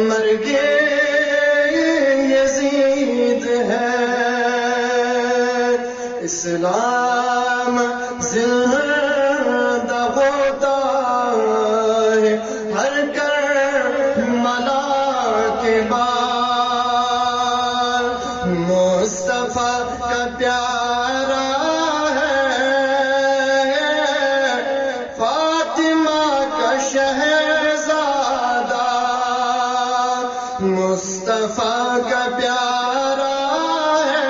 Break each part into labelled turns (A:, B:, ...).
A: مرگے یزید ہے، اسلام زندہ ہوتا ہے ہر کربلا کے بعد، مصطفیٰ کا پیارا ہے فاطمہ کا شہزادہ، مصطفیٰ کا پیارا ہے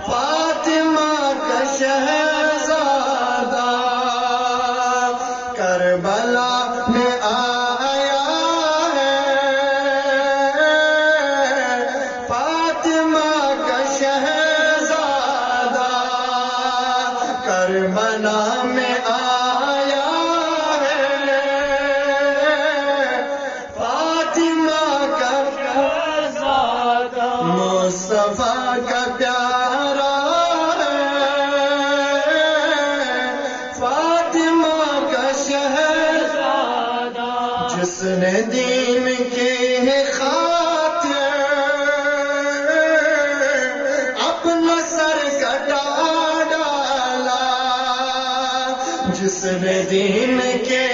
A: فاطمہ کا شہزادہ، کربلا میں آیا ہے فاطمہ کا شہزادہ، کربلا میں آیا ہے فاطمہ کا شہزادہ، مصطفیٰ کا پیارا ہے فاطمہ کا شہزادہ، جس نے دین کی خاطر اپنا سر کٹا ڈالا، جس نے دین کے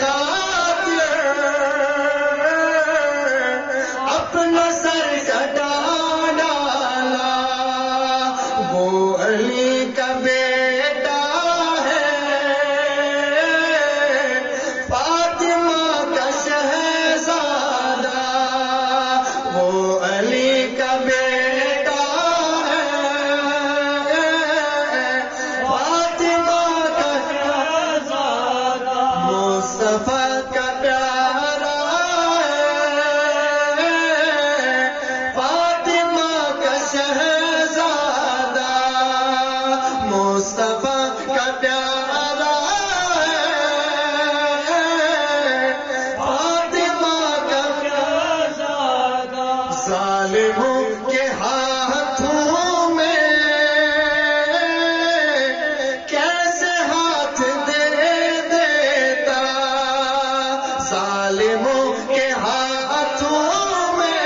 A: خاطر اپنا سر کٹا ڈالا، وہ علی کا بیٹا ہے فاطمہ کا شہزادہ، وہ علی کا بیٹا ہے فاطمہ کا شہزادہ، مصطفیٰ کا پیارا ہے فاطمہ کا شہزادہ، مصطفیٰ کا پیارا ہے فاطمہ کا شہزادہ، ظالموں کے ہاتھوں میں کیسے ہاتھ دے دیتا، ظالموں کے ہاتھوں میں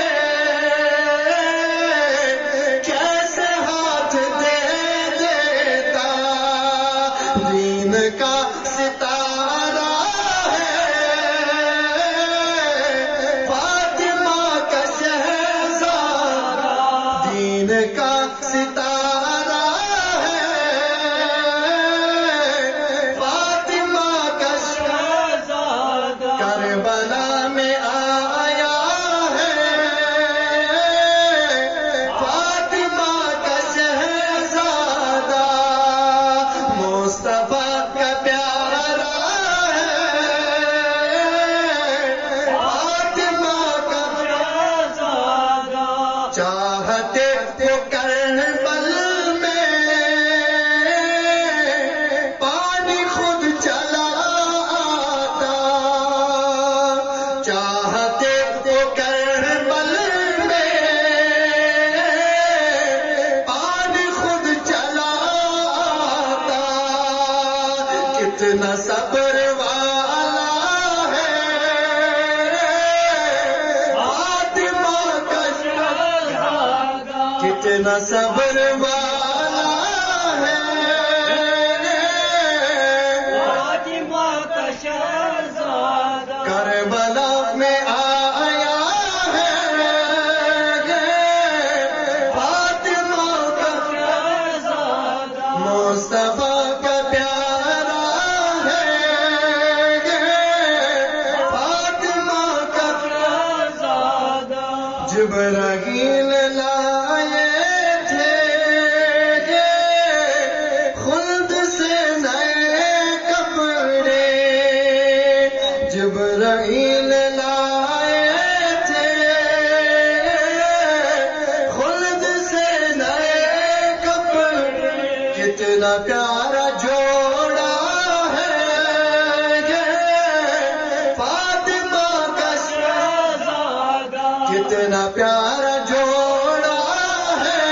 A: کیسے ہاتھ دے دیتا، دین کا ستارہ ہے فاطمہ کا شہزادہ، دین کا ستارہ ہے فاطمہ کا شہزادہ، کربلا میں آیا ہے فاطمہ کا شہزادہ، مصطفیٰ کا پیارا ہے فاطمہ کا شہزادہ، چاہتے تو کربل میں پانی خود چلا آتا، چاہتے تو کربل میں پانی خود چلا آتا، کتنا صبر والا ہے فاطمہ کا شہزادہ، کتنا صبر والا ہے فاطمہ کا شہزادہ، کربلا میں آیا ہے فاطمہ کا شہزادہ، مصطفیٰ کا پیارا ہے فاطمہ کا شہزادہ، جبرائیل لائے تھے خلد سے نئے کپڑے، جبرائیل لائے تھے خلد سے نئے کپڑے، کتنا پیارا جوڑا ہے فاطمہ کا شہزادہ، کتنا پیارا جوڑا ہے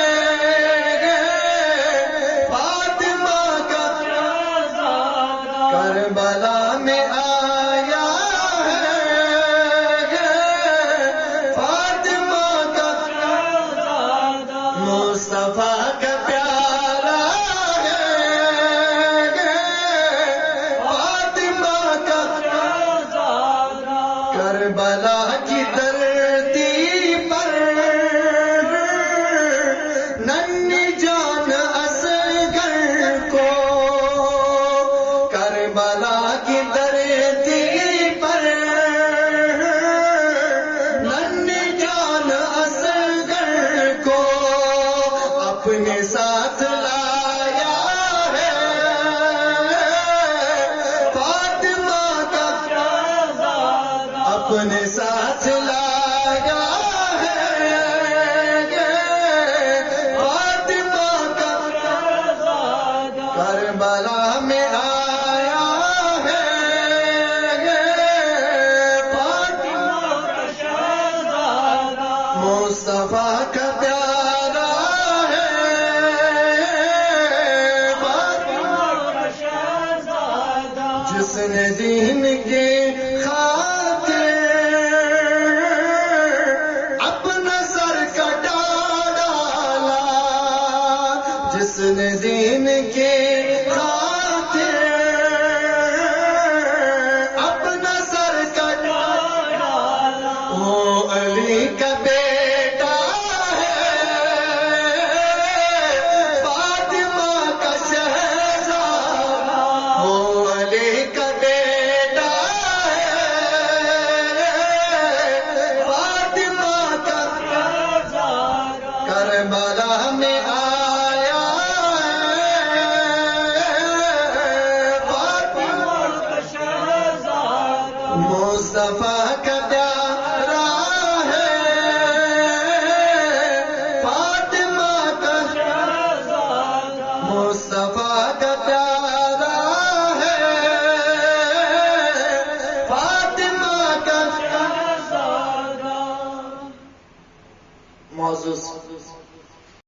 A: فاطمہ کا شہزادہ، کربلا میں آیا ہے دین کے خاطر اپنا سر کٹا ڈالا، جس نے دین کے خاطر اپنا سر کٹا ڈالا، وہ علی کا بیٹا ہے، فاطمہ کا شہزادہ، وہ علی کا بیٹا ہے، فاطمہ کا شہزادہ، کربلا میں آیا ہے، فاطمہ کا شہزادہ، مصطفیٰ کا پیارا ہے، فاطمہ کا شہزادہ، مصطفیٰ کا پیارا ہے، فاطمہ کا شہزادہ۔ معزز